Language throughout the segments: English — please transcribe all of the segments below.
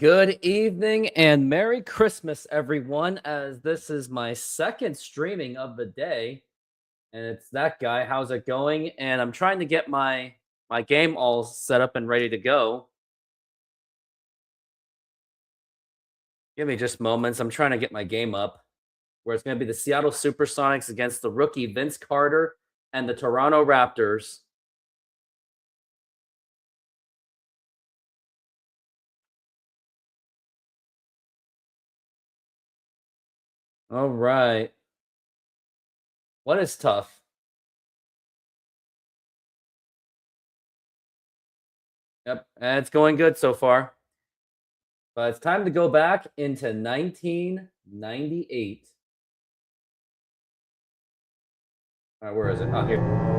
Good evening and Merry Christmas, everyone, as this is my second streaming of the day. And it's that guy. How's it going? And I'm trying to get my game all set up and ready to go. Give me just moments. I'm trying to get my game up where it's going to be the Seattle SuperSonics against the rookie Vince Carter and the Toronto Raptors. All right. What is tough? Yep, it's going good so far. But it's time to go back into 1998. All right, where is it? Oh, here.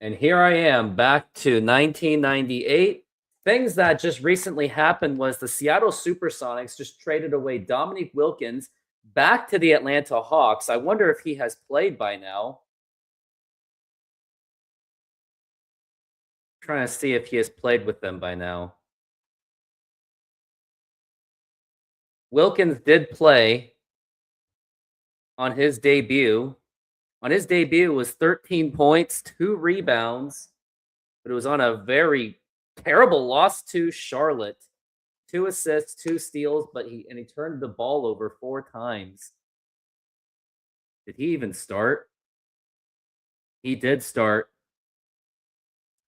And here I am back to 1998. Things that just recently happened was the Seattle SuperSonics just traded away Dominique Wilkins back to the Atlanta Hawks. I wonder if he has played by now. Trying to see if he has played with them by now. Wilkins did play on his debut. On his debut was 13 points, 2 rebounds, but it was on a very terrible loss to Charlotte. 2 assists, 2 steals, but he turned the ball over 4 times. Did he even start? He did start.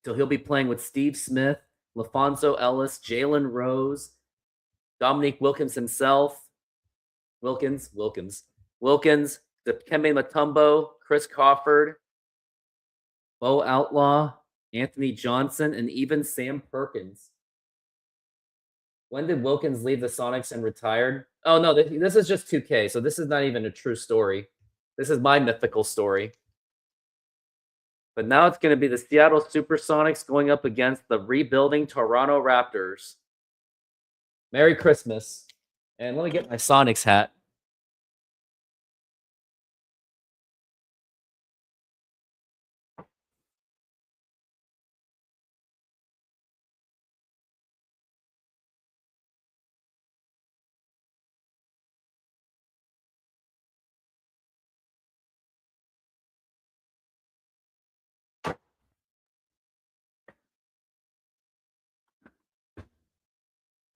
So he'll be playing with Steve Smith, LaFonso Ellis, Jalen Rose, Dominique Wilkins himself, Wilkins, Dikembe Mutombo, Chris Crawford, Bo Outlaw, Anthony Johnson, and even Sam Perkins. When did Wilkins leave the Sonics and retired? Oh, no, this is just 2K, so this is not even a true story. This is my mythical story. But now it's going to be the Seattle SuperSonics going up against the rebuilding Toronto Raptors. Merry Christmas. And let me get my Sonics hat.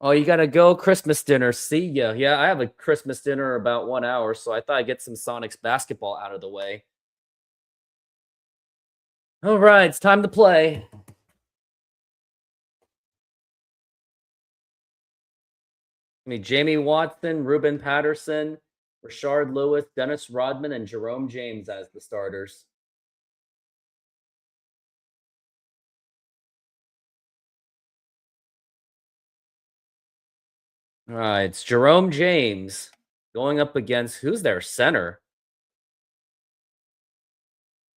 Oh, you got to go Christmas dinner. See ya. Yeah, I have a Christmas dinner about 1 hour, so I thought I'd get some Sonics basketball out of the way. All right, it's time to play. Jamie Watson, Ruben Patterson, Rashard Lewis, Dennis Rodman, and Jerome James as the starters. All right, it's Jerome James going up against who's their center?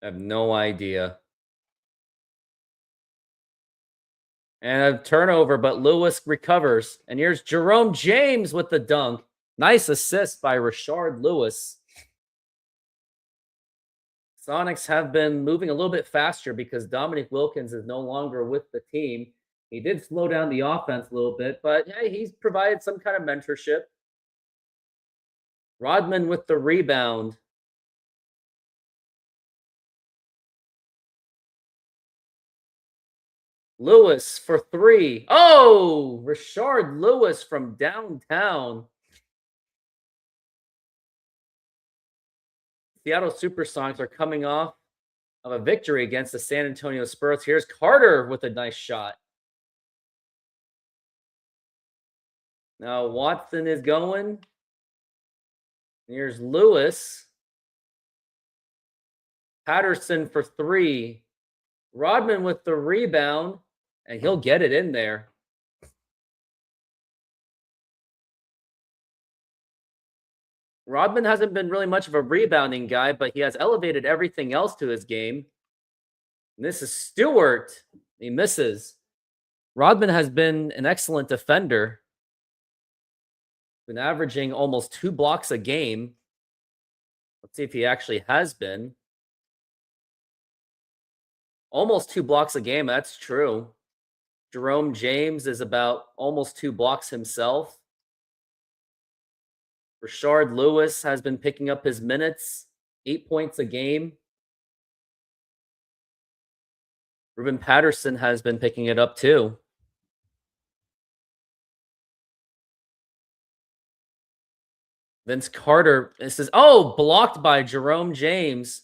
I have no idea. And a turnover, but Lewis recovers. And here's Jerome James with the dunk. Nice assist by Rashard Lewis. Sonics have been moving a little bit faster because Dominique Wilkins is no longer with the team. He did slow down the offense a little bit, but yeah, he's provided some kind of mentorship. Rodman with the rebound. Lewis for 3. Oh, Rashard Lewis from downtown. Seattle SuperSonics are coming off of a victory against the San Antonio Spurs. Here's Carter with a nice shot. Now Watson is going. Here's Lewis. Patterson for 3. Rodman with the rebound, and he'll get it in there. Rodman hasn't been really much of a rebounding guy, but he has elevated everything else to his game. And this is Stewart. He misses. Rodman has been an excellent defender. Been averaging almost 2 blocks a game. Let's see if he actually has been. Almost 2 blocks a game. That's true. Jerome James is about almost 2 blocks himself. Rashard Lewis has been picking up his minutes, 8 points a game. Ruben Patterson has been picking it up too. Vince Carter, this is, blocked by Jerome James.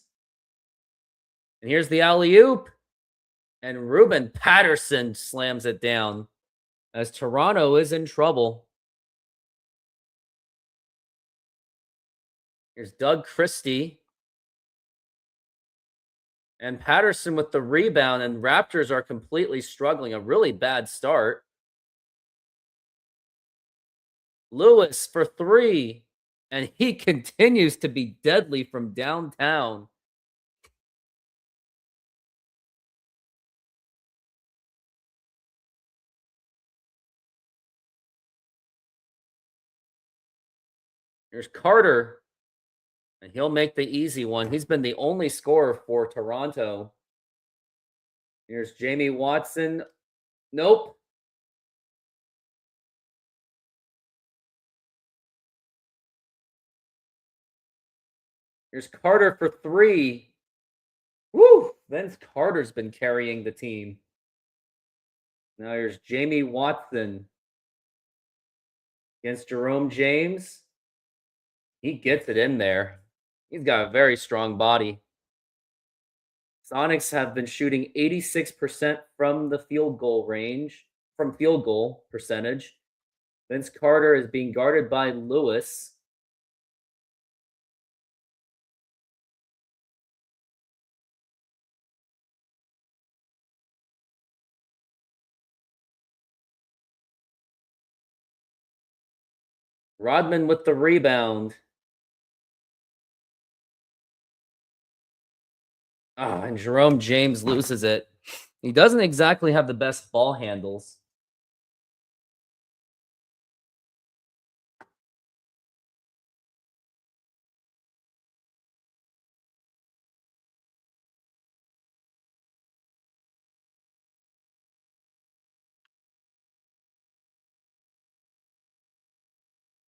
And here's the alley-oop. And Ruben Patterson slams it down as Toronto is in trouble. Here's Doug Christie. And Patterson with the rebound, and Raptors are completely struggling. A really bad start. Lewis for 3. And he continues to be deadly from downtown. Here's Carter. And he'll make the easy one. He's been the only scorer for Toronto. Here's Jamie Watson. Nope. Here's Carter for 3. Woo! Vince Carter's been carrying the team. Now here's Jamie Watson against Jerome James. He gets it in there. He's got a very strong body. Sonics have been shooting 86% from the field goal range, from field goal percentage. Vince Carter is being guarded by Lewis. Rodman with the rebound. And Jerome James loses it. He doesn't exactly have the best ball handles.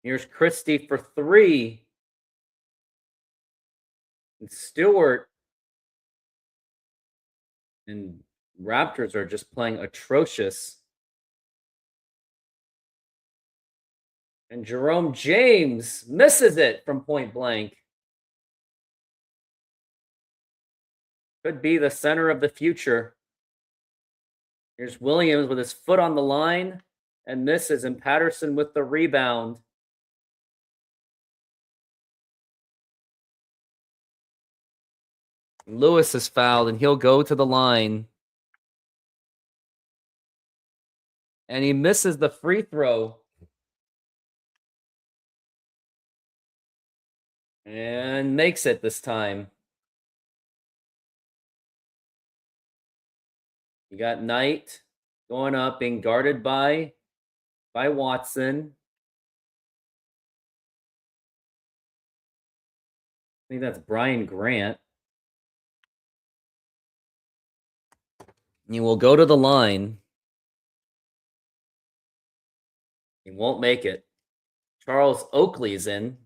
Here's Christie for 3. And Stewart and Raptors are just playing atrocious. And Jerome James misses it from point blank. Could be the center of the future. Here's Williams with his foot on the line and misses, and Patterson with the rebound. Lewis is fouled, and he'll go to the line. And he misses the free throw. And makes it this time. You got Knight going up, being guarded by Watson. I think that's Brian Grant. He will go to the line. He won't make it. Charles Oakley's in.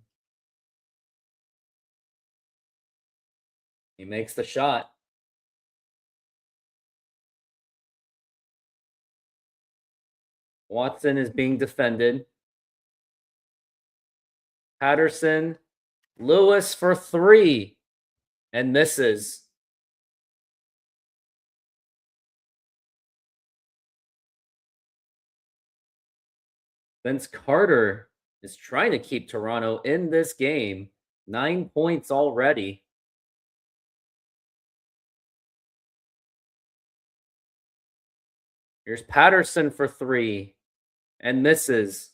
He makes the shot. Watson is being defended. Patterson. Lewis for 3. And misses. Vince Carter is trying to keep Toronto in this game. 9 points already. Here's Patterson for 3 and misses.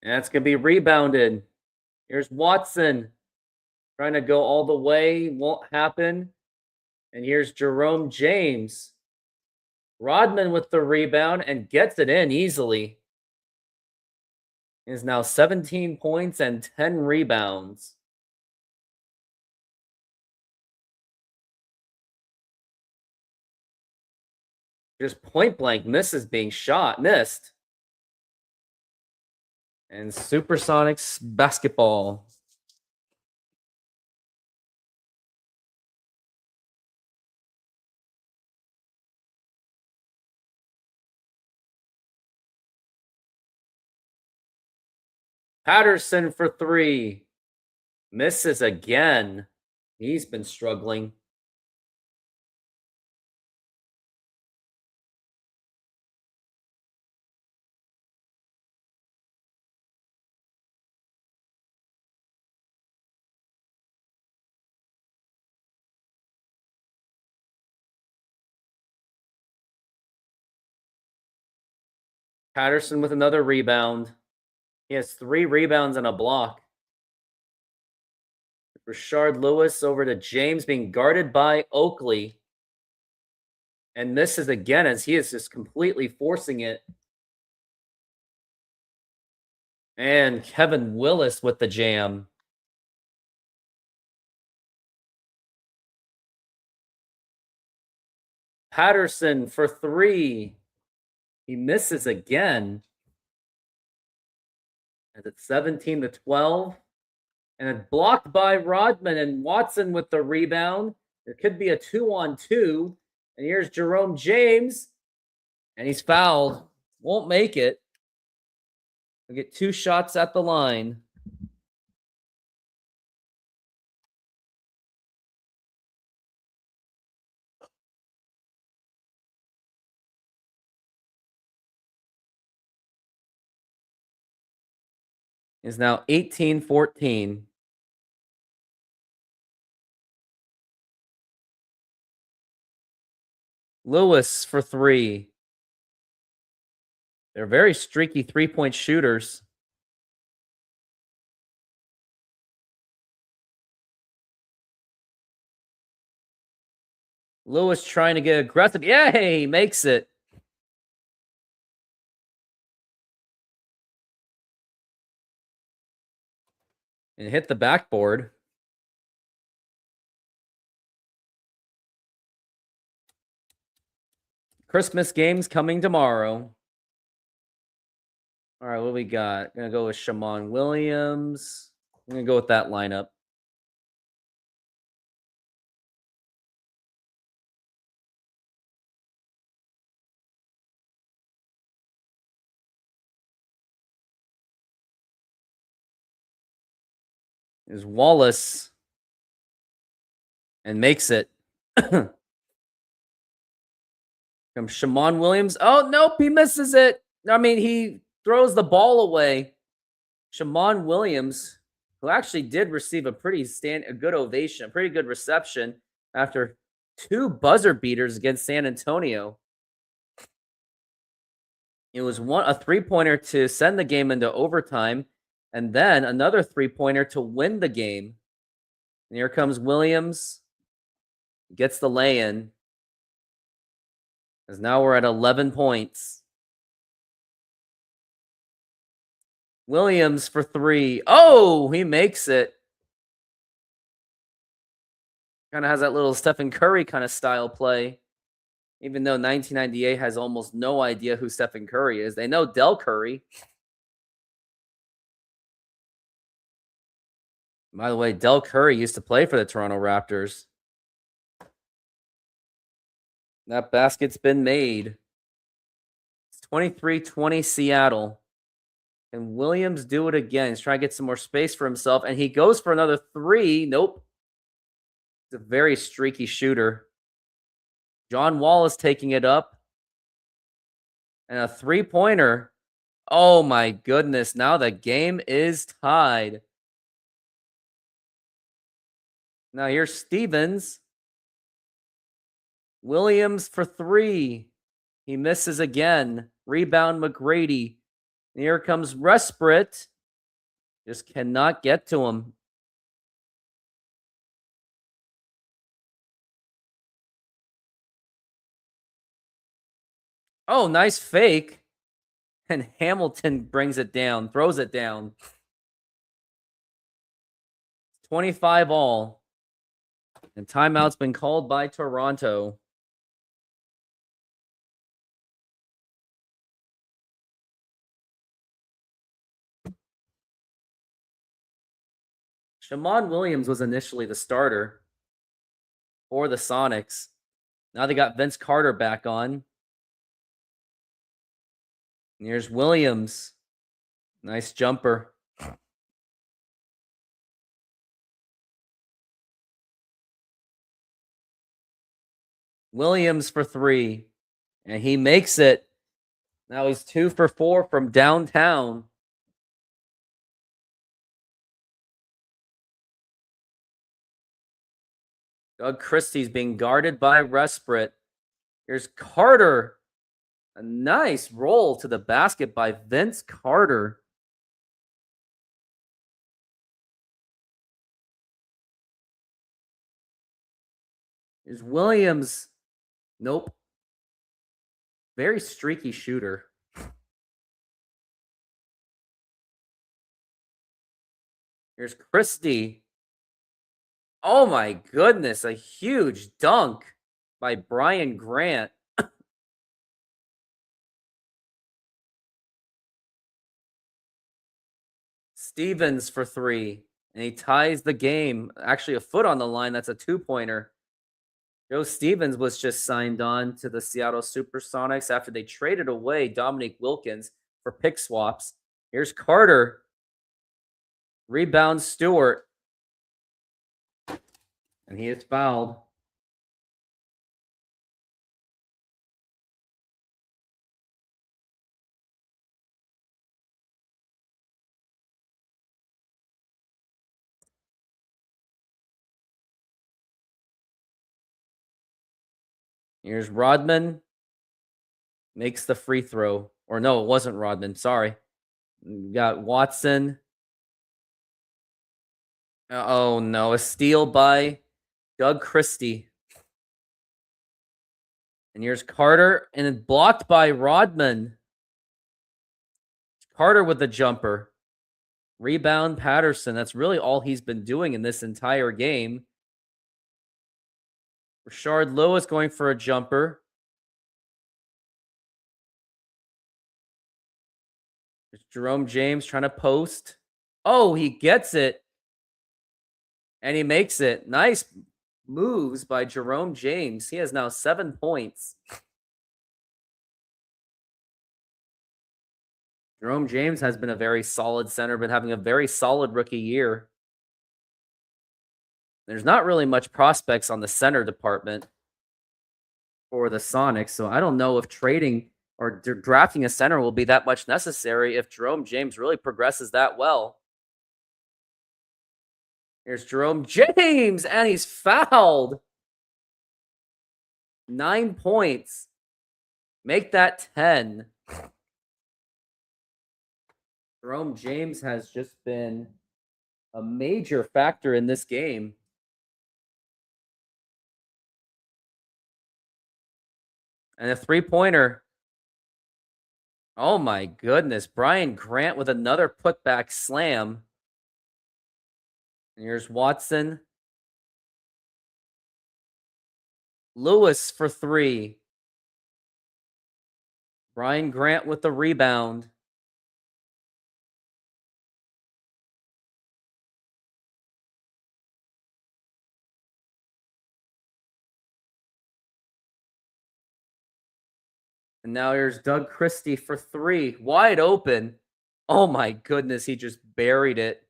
And that's going to be rebounded. Here's Watson trying to go all the way. Won't happen. And here's Jerome James. Rodman with the rebound and gets it in easily. Is now 17 points and 10 rebounds. Just point blank misses being shot. Missed. And SuperSonics basketball. Patterson for 3. Misses again. He's been struggling. Patterson with another rebound. He has 3 rebounds and a block. Rashard Lewis over to James, being guarded by Oakley. And misses again as he is just completely forcing it. And Kevin Willis with the jam. Patterson for 3. He misses again. And it's 17-12. And it's blocked by Rodman, and Watson with the rebound. There could be a 2-on-2. And here's Jerome James. And he's fouled. Won't make it. We'll get 2 shots at the line. Is now 18-14. Lewis for 3. They're very streaky 3-point shooters. Lewis trying to get aggressive. Yay! He makes it. And hit the backboard. Christmas games coming tomorrow. All right, what do we got? Gonna go with Shammond Williams. I'm gonna go with that lineup. Is Wallace and makes it. From Shammond Williams. Oh, nope, he misses it. I mean, he throws the ball away. Shammond Williams, who actually did receive a good ovation, a pretty good reception after 2 buzzer beaters against San Antonio. It was a 3-pointer to send the game into overtime, and then another 3-pointer to win the game. And here comes Williams. Gets the lay-in. As now we're at 11 points. Williams for 3. Oh, he makes it. Kind of has that little Stephen Curry kind of style play. Even though 1998 has almost no idea who Stephen Curry is. They know Del Curry. By the way, Del Curry used to play for the Toronto Raptors. That basket's been made. It's 23-20 Seattle. And Williams do it again. He's trying to get some more space for himself. And he goes for another 3. Nope. He's a very streaky shooter. John Wall is taking it up. And a 3-pointer. Oh my goodness. Now the game is tied. Now here's Stevens. Williams for 3. He misses again. Rebound McGrady. And here comes Resprit. Just cannot get to him. Oh, nice fake. And Hamilton brings it down, throws it down. 25 all. And timeout's been called by Toronto. Shamon Williams was initially the starter for the Sonics. Now they got Vince Carter back on. And here's Williams. Nice jumper. Williams for 3. And he makes it. Now he's 2 for 4 from downtown. Doug Christie's being guarded by Resprit. Here's Carter. A nice roll to the basket by Vince Carter. Here's Williams. Nope. Very streaky shooter. Here's Christie. Oh my goodness, a huge dunk by Brian Grant. Stevens for 3, and he ties the game. Actually, a foot on the line. That's a 2-pointer. Joe Stevens was just signed on to the Seattle SuperSonics after they traded away Dominique Wilkins for pick swaps. Here's Carter. Rebound Stewart. And he is fouled. Here's Rodman. Makes the free throw. Or no, it wasn't Rodman. Sorry. We got Watson. Oh no, a steal by Doug Christie. And here's Carter, and it's blocked by Rodman. Carter with the jumper. Rebound Patterson. That's really all he's been doing in this entire game. Rashard Lewis going for a jumper. There's Jerome James trying to post. Oh, he gets it. And he makes it. Nice moves by Jerome James. He has now 7 points. Jerome James has been a very solid center, been having a very solid rookie year. There's not really much prospects on the center department for the Sonics, so I don't know if trading or drafting a center will be that much necessary if Jerome James really progresses that well. Here's Jerome James, and he's fouled. 9 points. Make that 10. Jerome James has just been a major factor in this game. And a 3-pointer. Oh my goodness. Brian Grant with another putback slam. And here's Watson. Lewis for 3. Brian Grant with the rebound. And now here's Doug Christie for 3. Wide open. Oh my goodness, he just buried it.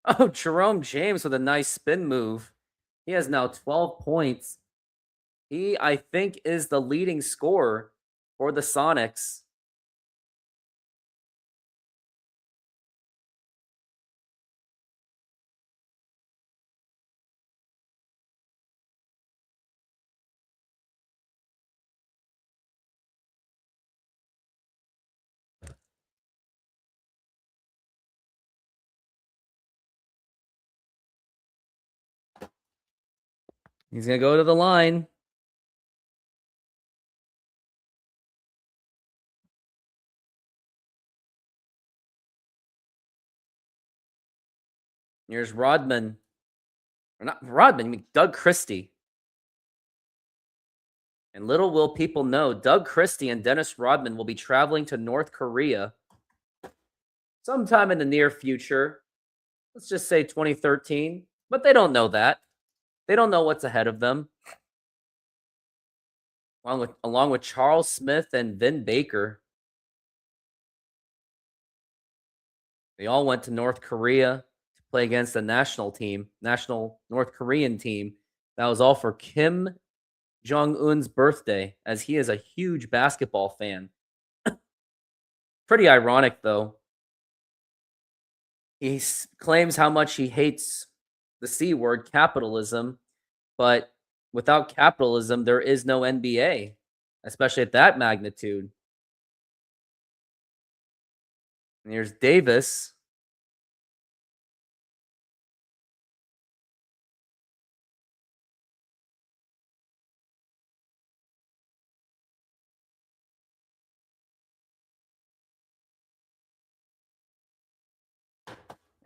Oh, Jerome James with a nice spin move. He has now 12 points. He, I think, is the leading scorer for the Sonics. He's going to go to the line. Here's Rodman. Or not Rodman, I mean Doug Christie. And little will people know, Doug Christie and Dennis Rodman will be traveling to North Korea sometime in the near future. Let's just say 2013. But they don't know that. They don't know what's ahead of them. Along with Charles Smith and Vin Baker. They all went to North Korea to play against the national North Korean team. That was all for Kim Jong-un's birthday, as he is a huge basketball fan. Pretty ironic, though. He claims how much he hates the C word, capitalism, but without capitalism, there is no NBA, especially at that magnitude. And here's Davis.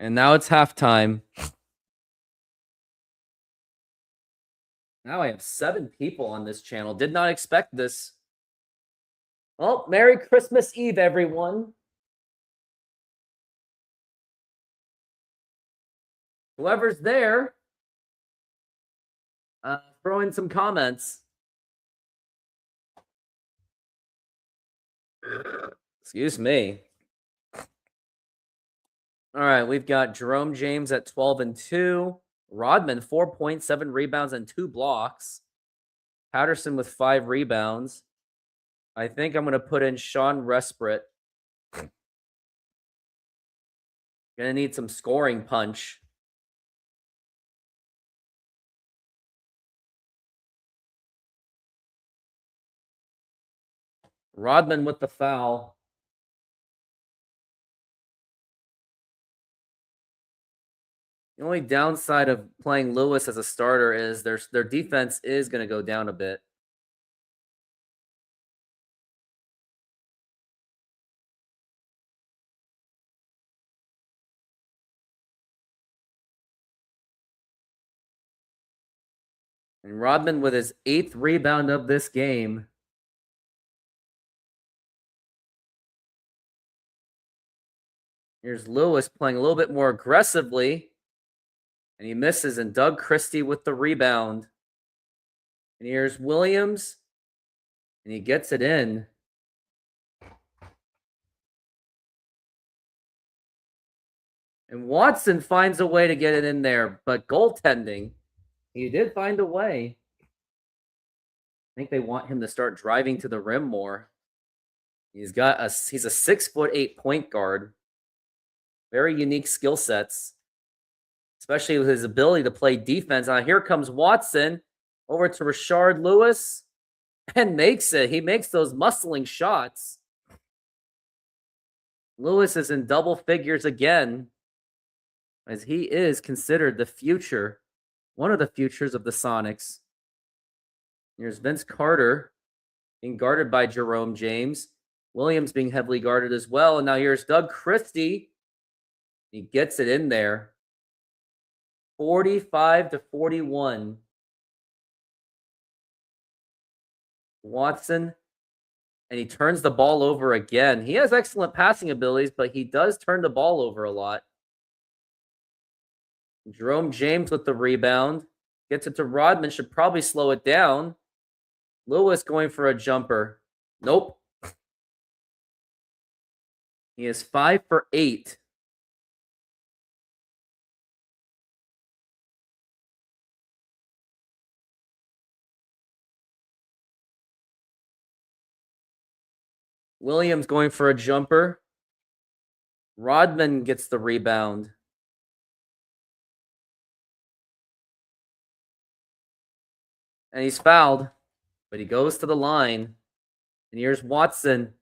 And now it's halftime. Now I have 7 people on this channel. Did not expect this. Well, Merry Christmas Eve, everyone. Whoever's there, throw in some comments. Excuse me. All right, we've got Jerome James at 12 and 2. Rodman, 4.7 rebounds and 2 blocks. Patterson with 5 rebounds. I think I'm going to put in Sean Resprit. Going to need some scoring punch. Rodman with the foul. The only downside of playing Lewis as a starter is their defense is going to go down a bit. And Rodman with his 8th rebound of this game. Here's Lewis playing a little bit more aggressively. And he misses, and Doug Christie with the rebound. And here's Williams. And he gets it in. And Watson finds a way to get it in there, but goaltending, he did find a way. I think they want him to start driving to the rim more. He's a 6'8" point guard. Very unique skill sets, especially with his ability to play defense. Now here comes Watson over to Rashard Lewis and makes it. He makes those muscling shots. Lewis is in double figures again, as he is considered the future, one of the futures of the Sonics. Here's Vince Carter being guarded by Jerome James. Williams being heavily guarded as well. And now here's Doug Christie. He gets it in there. 45-41. Watson. And he turns the ball over again. He has excellent passing abilities, but he does turn the ball over a lot. Jerome James with the rebound. Gets it to Rodman. Should probably slow it down. Lewis going for a jumper. Nope. He is 5 for 8. Williams going for a jumper. Rodman gets the rebound. And he's fouled, but he goes to the line. And here's Watson.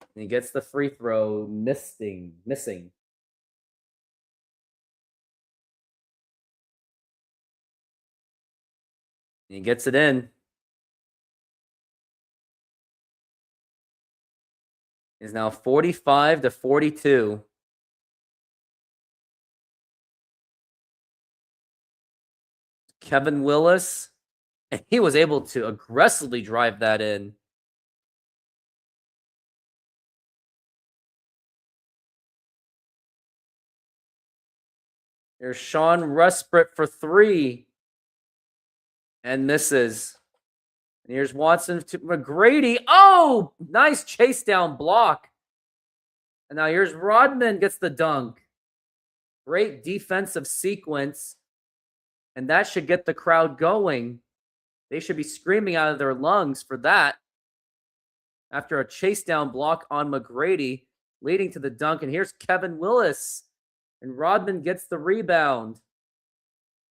And he gets the free throw, missing. He gets it in. Is now 45-42. Kevin Willis. And he was able to aggressively drive that in. Here's Sean Resprit for 3. And misses. And here's Watson to McGrady. Oh, nice chase down block. And now here's Rodman gets the dunk. Great defensive sequence. And that should get the crowd going. They should be screaming out of their lungs for that. After a chase down block on McGrady, leading to the dunk. And here's Kevin Willis. And Rodman gets the rebound.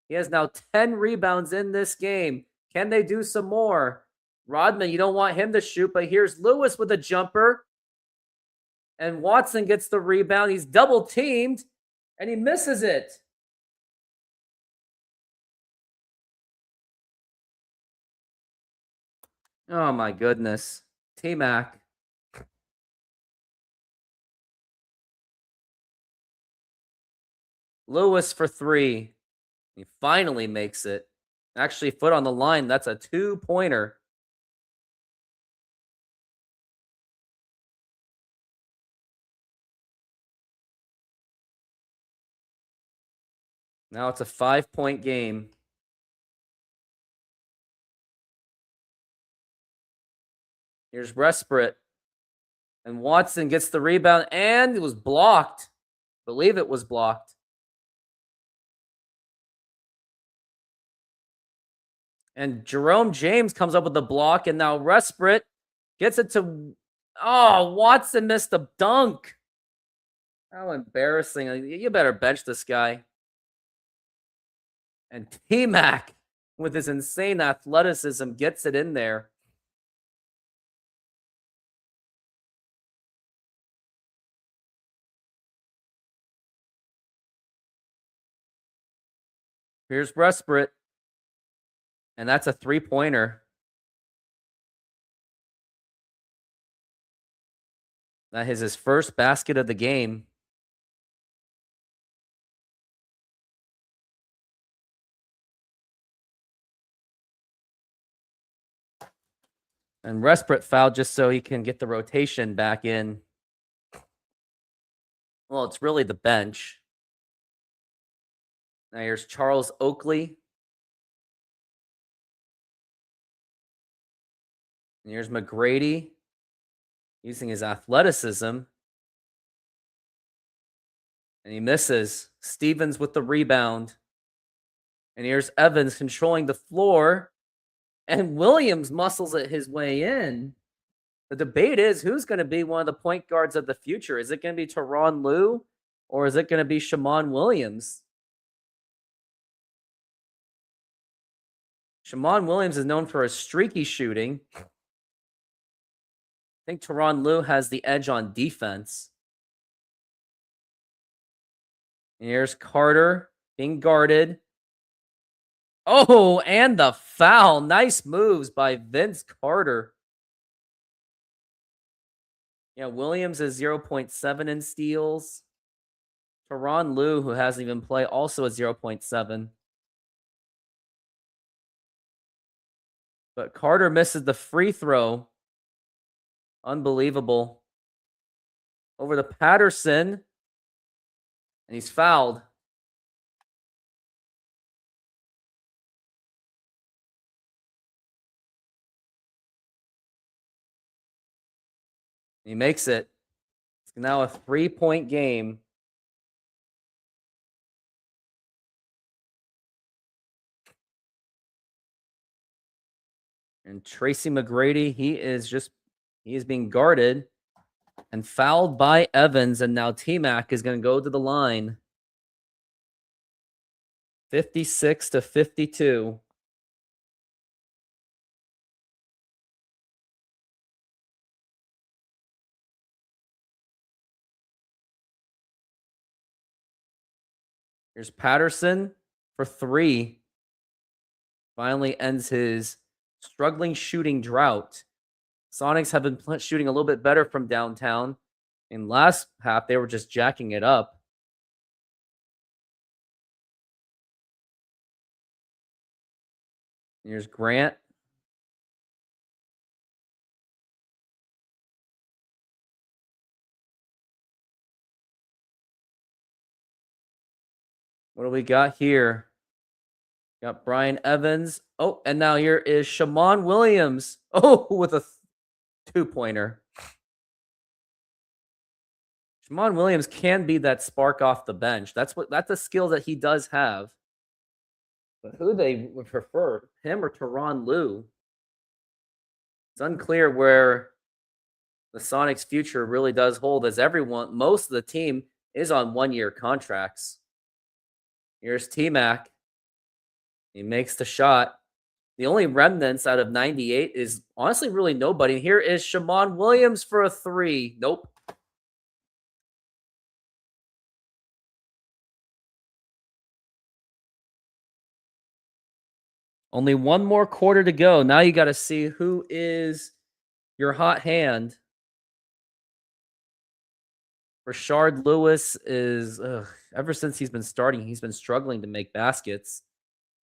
He has now 10 rebounds in this game. Can they do some more? Rodman, you don't want him to shoot, but here's Lewis with a jumper. And Watson gets the rebound. He's double teamed, and he misses it. Oh, my goodness. T-Mac. Lewis for 3. He finally makes it. Actually, foot on the line. That's a 2-pointer. Now it's a 5-point game. Here's Resprit. And Watson gets the rebound, and it was blocked. I believe it was blocked. And Jerome James comes up with the block, and now Resprit gets it to... Oh, Watson missed the dunk. How embarrassing. You better bench this guy. And T-Mac, with his insane athleticism, gets it in there. Here's Resprit. And that's a 3-pointer. That is his first basket of the game. And Resprit fouled just so he can get the rotation back in. Well, it's really the bench. Now here's Charles Oakley. And here's McGrady using his athleticism. And he misses. Stevens with the rebound. And here's Evans controlling the floor. And Williams muscles it his way in. The debate is, who's going to be one of the point guards of the future? Is it going to be Tyronn Lue, or is it going to be Shammond Williams? Shammond Williams is known for his streaky shooting. I think Tyronn Lue has the edge on defense. And here's Carter being guarded. Oh, and the foul. Nice moves by Vince Carter. Yeah, Williams is 0.7 in steals. Tyronn Lue, who hasn't even played, also a 0.7. But Carter misses the free throw. Unbelievable. Over to Patterson. And he's fouled. He makes it. It's now a 3-point game. And Tracy McGrady, he is being guarded and fouled by Evans. And now T-Mac is going to go to the line. 56-52. Here's Patterson for 3. finally ends his struggling shooting drought. Sonics have been shooting a little bit better from downtown. In last half, they were just jacking it up. Here's Grant. What do we got here? Got Brian Evans. Oh, and now here is Shammond Williams. Oh, with a two-pointer. Shammond Williams can be that spark off the bench. That's a skill that he does have. But who they would prefer, him or Tyronn Lue? It's unclear where the Sonics' future really does hold, as most of the team is on one-year contracts. Here's T-Mac. He makes the shot. The only remnants out of 98 is honestly really nobody. Here is Shammond Williams for a three. Nope. Only one more quarter to go. Now you got to see who is your hot hand. Rashard Lewis is, ever since he's been starting, he's been struggling to make baskets.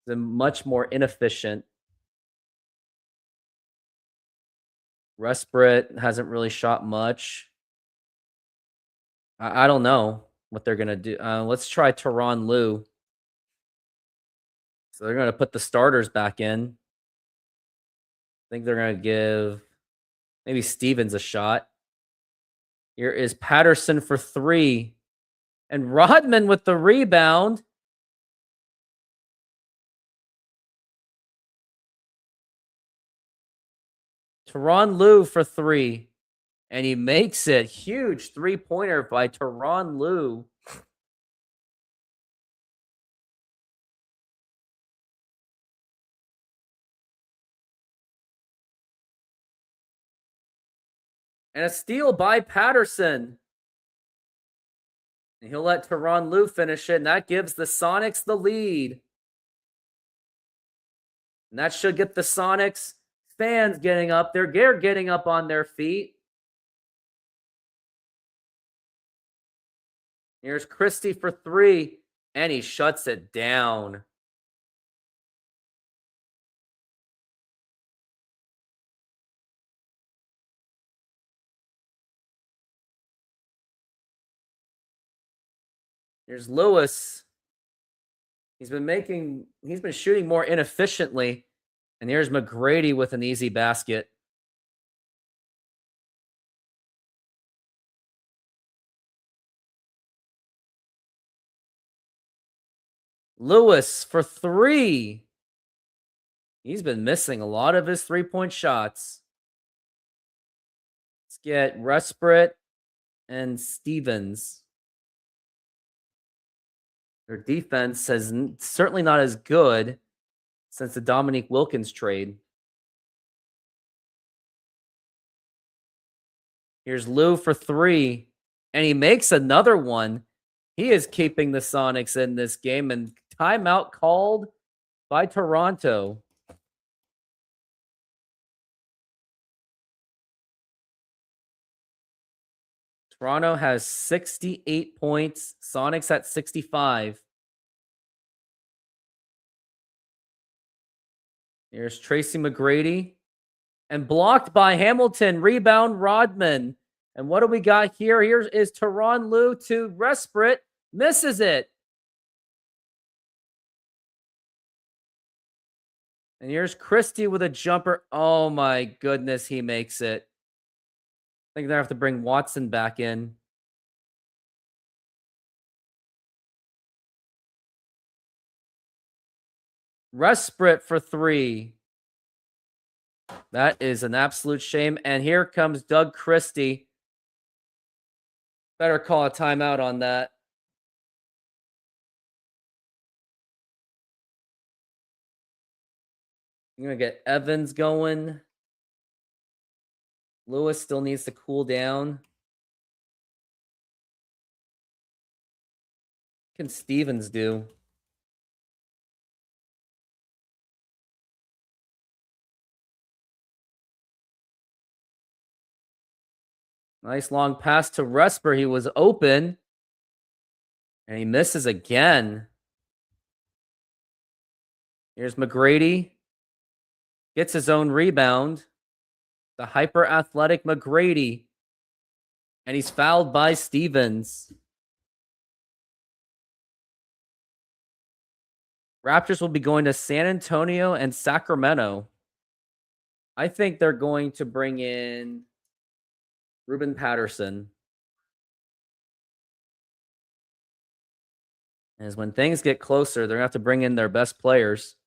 He's been much more inefficient. Resprit hasn't really shot much. I don't know what they're going to do. Let's try Tyronn Lue. So they're going to put the starters back in. I think they're going to give maybe Stevens a shot. Here is Patterson for three. And Rodman with the rebound. Tyronn Lue for three. And he makes it. Huge three-pointer by Tyronn Lue. And a steal by Patterson. And he'll let Tyronn Lue finish it, and that gives the Sonics the lead. And that should get the Sonics fans getting up. They're getting up on their feet. Here's Christie for three, and he shuts it down. Here's Lewis. He's been shooting more inefficiently. And here's McGrady with an easy basket. Lewis for three. He's been missing a lot of his three-point shots. Let's get Resprit and Stevens. Their defense is certainly not as good since the Dominique Wilkins trade. Here's Lue for three, and he makes another one. He is keeping the Sonics in this game, and timeout called by Toronto. Toronto has 68 points. Sonics at 65. Here's Tracy McGrady. And blocked by Hamilton. Rebound Rodman. And what do we got here? Here is Tyronn Lue to Resprit. Misses it. And here's Christie with a jumper. Oh my goodness, he makes it. I think they have to bring Watson back in. Resprit for three. That is an absolute shame. And here comes Doug Christie. Better call a timeout on that. I'm going to get Evans going. Lewis still needs to cool down. What can Stevens do? Nice long pass to Resper. He was open. And he misses again. Here's McGrady. Gets his own rebound. The hyper athletic McGrady. And he's fouled by Stevens. Raptors will be going to San Antonio and Sacramento. I think they're going to bring in Ruben Patterson. As when things get closer, they're going to have to bring in their best players.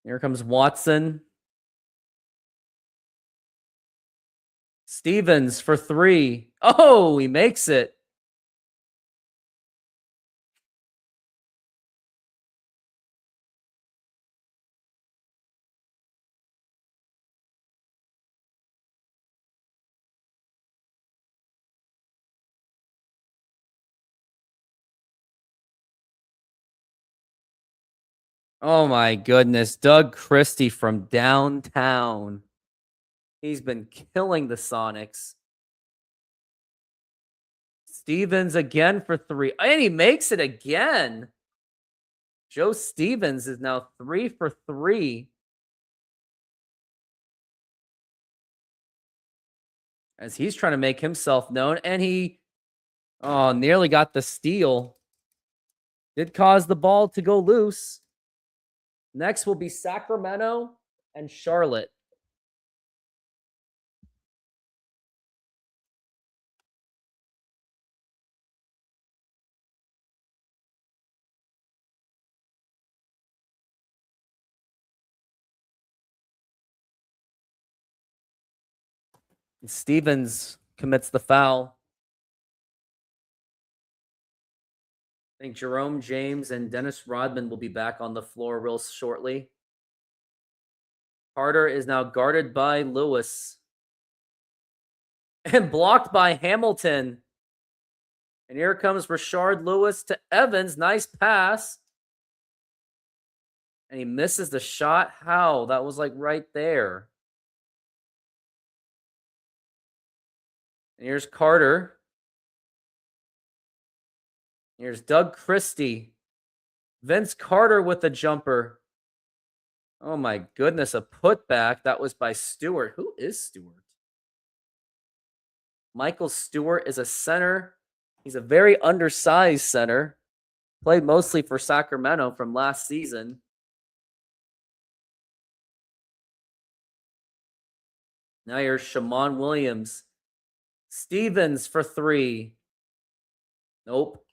Here comes Watson. Stevens for 3. Oh, he makes it. Oh my goodness. Doug Christie from downtown. He's been killing the Sonics. Stevens again for 3. And he makes it again. Joe Stevens is now 3 for 3. As he's trying to make himself known. And he nearly got the steal. Did cause the ball to go loose. Next will be Sacramento and Charlotte. Stevens commits the foul. I think Jerome James and Dennis Rodman will be back on the floor real shortly. Carter is now guarded by Lewis. And blocked by Hamilton. And here comes Rashard Lewis to Evans. Nice pass. And he misses the shot. How? That was like right there. And here's Carter. Here's Doug Christie. Vince Carter with the jumper. Oh my goodness, a putback. That was by Stewart. Who is Stewart? Michael Stewart is a center. He's a very undersized center. Played mostly for Sacramento from last season. Now here's Shammond Williams. Stevens for 3. Nope.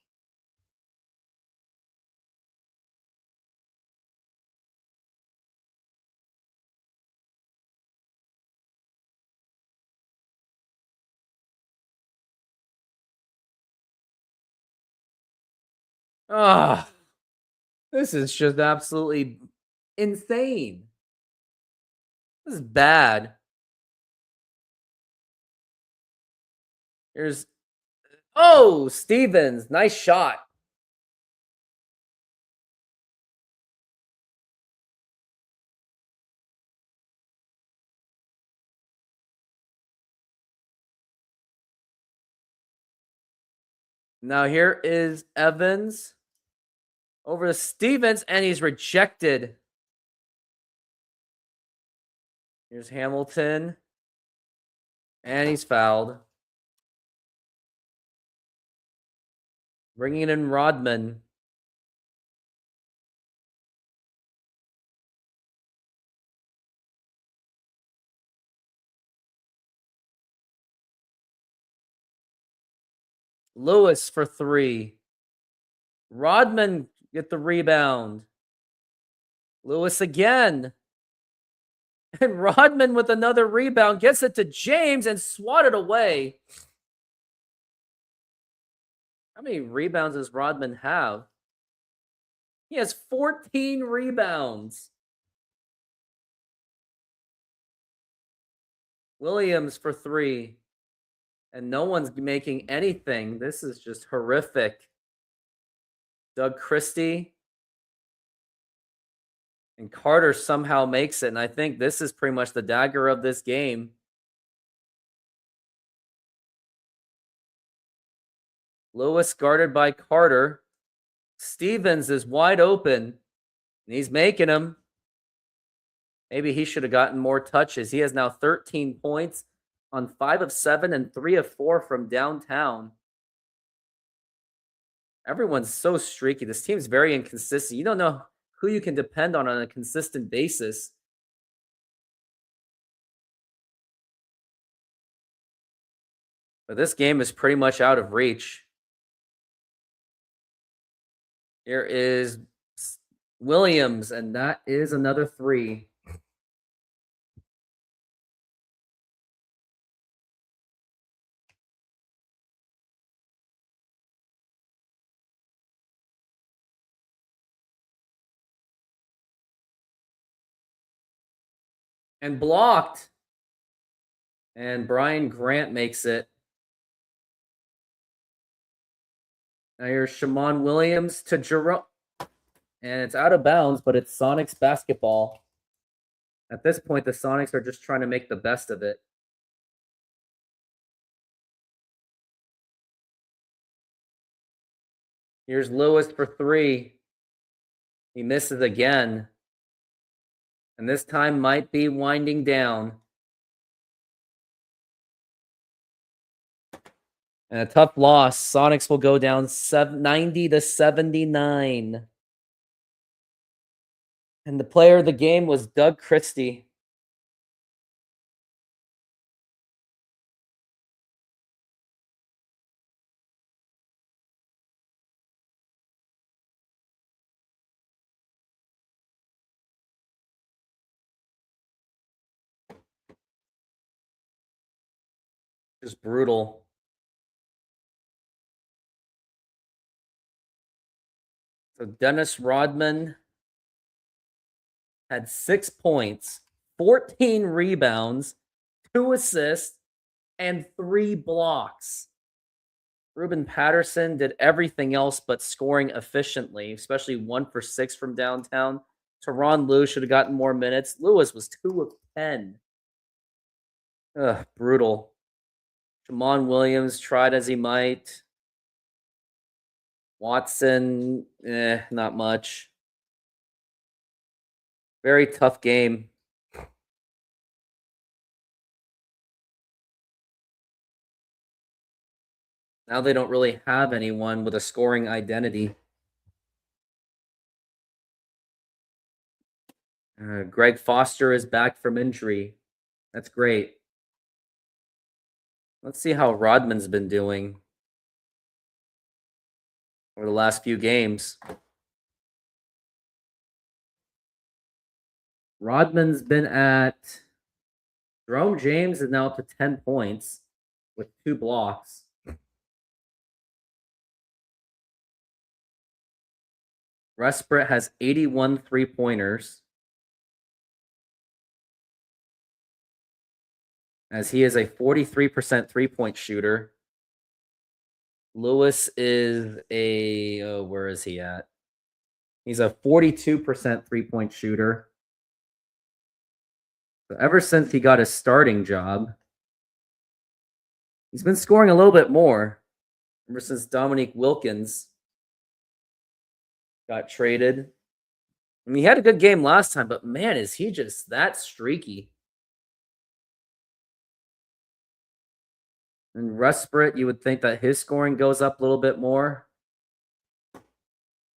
This is just absolutely insane. This is bad. Here's Stevens. Nice shot. Now here is Evans over to Stevens, and he's rejected. Here's Hamilton, and he's fouled. Bringing in Rodman. Lewis for 3. Rodman get the rebound. Lewis again. And Rodman with another rebound gets it to James and swatted away. How many rebounds does Rodman have? He has 14 rebounds. Williams for 3. And no one's making anything. This is just horrific. Doug Christie. And Carter somehow makes it. And I think this is pretty much the dagger of this game. Lewis guarded by Carter. Stevens is wide open. And he's making them. Maybe he should have gotten more touches. He has now 13 points on 5 of 7 and 3 of 4 from downtown. Everyone's so streaky. This team's very inconsistent. You don't know who you can depend on a consistent basis. But this game is pretty much out of reach. Here is Williams, and that is another 3. And blocked. And Brian Grant makes it. Now here's Shammond Williams to Jerome. And it's out of bounds, but it's Sonics basketball. At this point, the Sonics are just trying to make the best of it. Here's Lewis for 3. He misses again. And this time might be winding down. And a tough loss. Sonics will go down 90-79. And the player of the game was Doug Christie. Just brutal. So Dennis Rodman had 6 points, 14 rebounds, 2 assists, and 3 blocks. Ruben Patterson did everything else but scoring efficiently, especially 1 for 6 from downtown. Teron Lue should have gotten more minutes. Lewis was 2 of 10. Ugh, brutal. Shammond Williams tried as he might. Watson, not much. Very tough game. Now they don't really have anyone with a scoring identity. Greg Foster is back from injury. That's great. Let's see how Rodman's been doing over the last few games. Rodman's been at... Jerome James is now up to 10 points with 2 blocks. Resprit has 81 3-pointers. As he is a 43% 3-point shooter. Lewis is a... where is he at? He's a 42% 3-point shooter. So ever since he got his starting job, he's been scoring a little bit more. Ever since Dominique Wilkins got traded. I mean, he had a good game last time, but man, is he just that streaky. And Resprit, you would think that his scoring goes up a little bit more.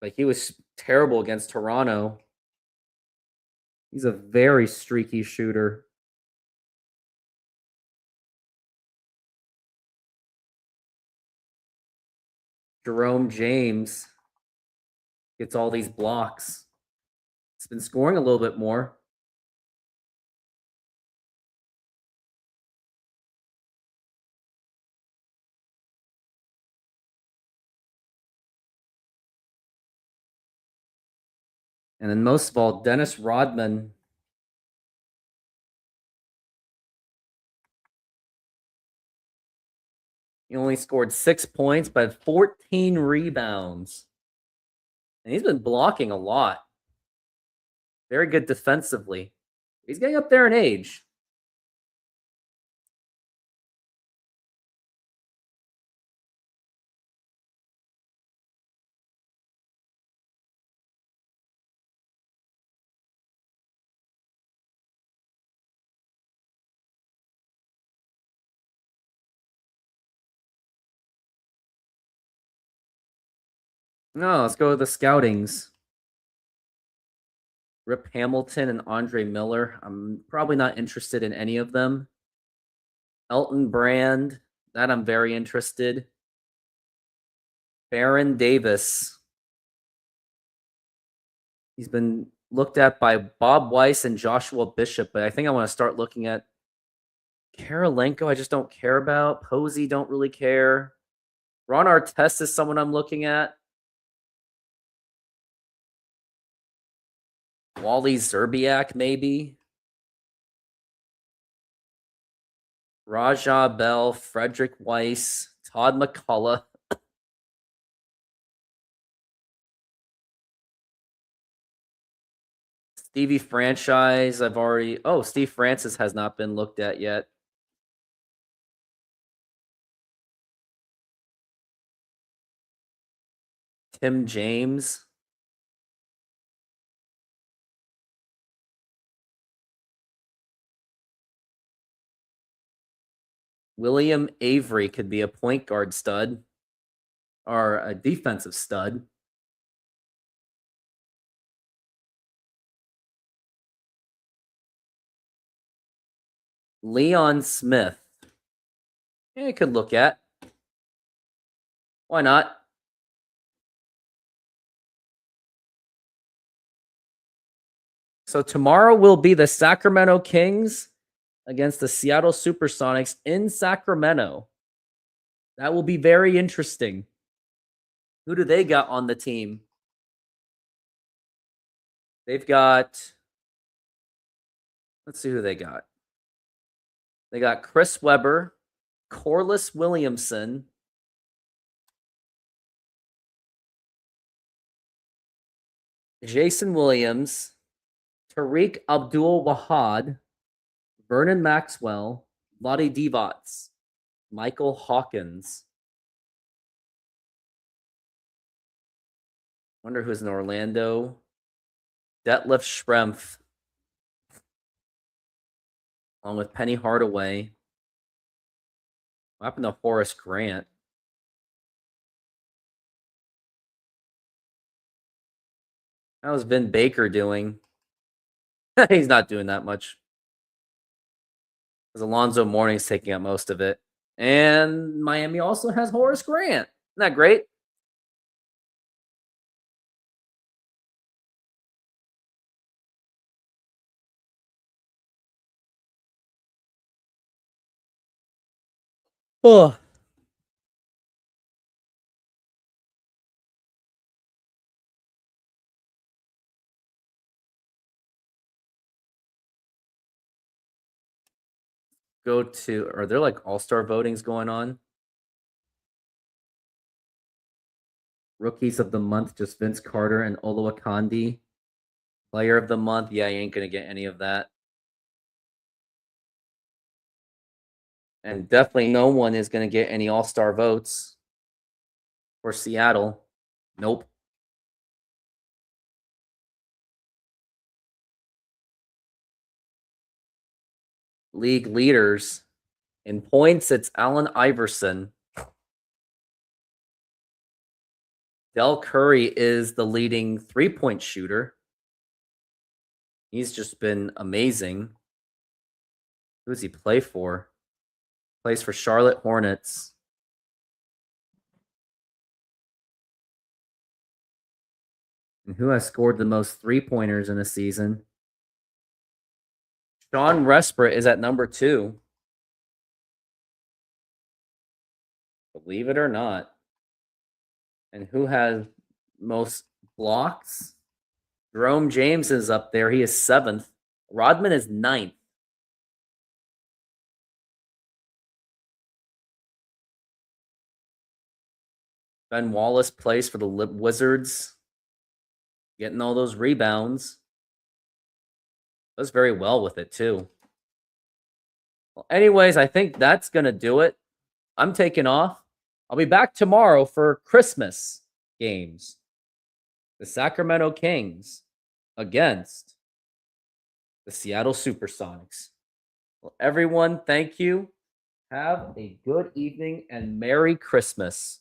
Like, he was terrible against Toronto. He's a very streaky shooter. Jerome James gets all these blocks. He's been scoring a little bit more. And then most of all, Dennis Rodman. He only scored 6 points, but 14 rebounds. And he's been blocking a lot. Very good defensively. He's getting up there in age. No, let's go with the scoutings. Rip Hamilton and Andre Miller. I'm probably not interested in any of them. Elton Brand, that I'm very interested. Baron Davis. He's been looked at by Bob Weiss and Joshua Bishop, but I think I want to start looking at Karolenko. I just don't care about. Posey, don't really care. Ron Artest is someone I'm looking at. Wally Zerbiak, maybe. Rajah Bell, Frederick Weiss, Todd McCullough. Stevie Franchise, I've already. Oh, Steve Francis has not been looked at yet. Tim James. William Avery could be a point guard stud or a defensive stud. Leon Smith. Yeah, you could look at. Why not? So tomorrow will be the Sacramento Kings against the Seattle SuperSonics in Sacramento. That will be very interesting. Who do they got on the team? They've got, let's see who they got. They got Chris Webber, Corliss Williamson, Jason Williams, Tariq Abdul-Wahad, Vernon Maxwell, Lottie Divac, Michael Hawkins. Wonder who's in Orlando. Detlef Schrempf, along with Penny Hardaway. What happened to Horace Grant? How's Vin Baker doing? He's not doing that much. Because Alonzo Mourning's taking up most of it. And Miami also has Horace Grant. Isn't that great? Oh. Go to, are there like all-star votings going on? Rookies of the month, just Vince Carter and Oluwakandi. Player of the month, yeah, you ain't gonna get any of that. And definitely no one is gonna get any all-star votes for Seattle. Nope. League leaders. In points, it's Allen Iverson. Del Curry is the leading three-point shooter. He's just been amazing. Who does he play for? Plays for Charlotte Hornets. And who has scored the most three-pointers in a season? Sean Respert is at number 2. Believe it or not. And who has most blocks? Jerome James is up there. He is 7th. Rodman is 9th. Ben Wallace plays for the Wizards, getting all those rebounds. Does very well with it too. Well, anyways, I think that's gonna do it. I'm taking off. I'll be back tomorrow for Christmas games. The Sacramento Kings against the Seattle SuperSonics. Well, everyone, thank you. Have a good evening and Merry Christmas.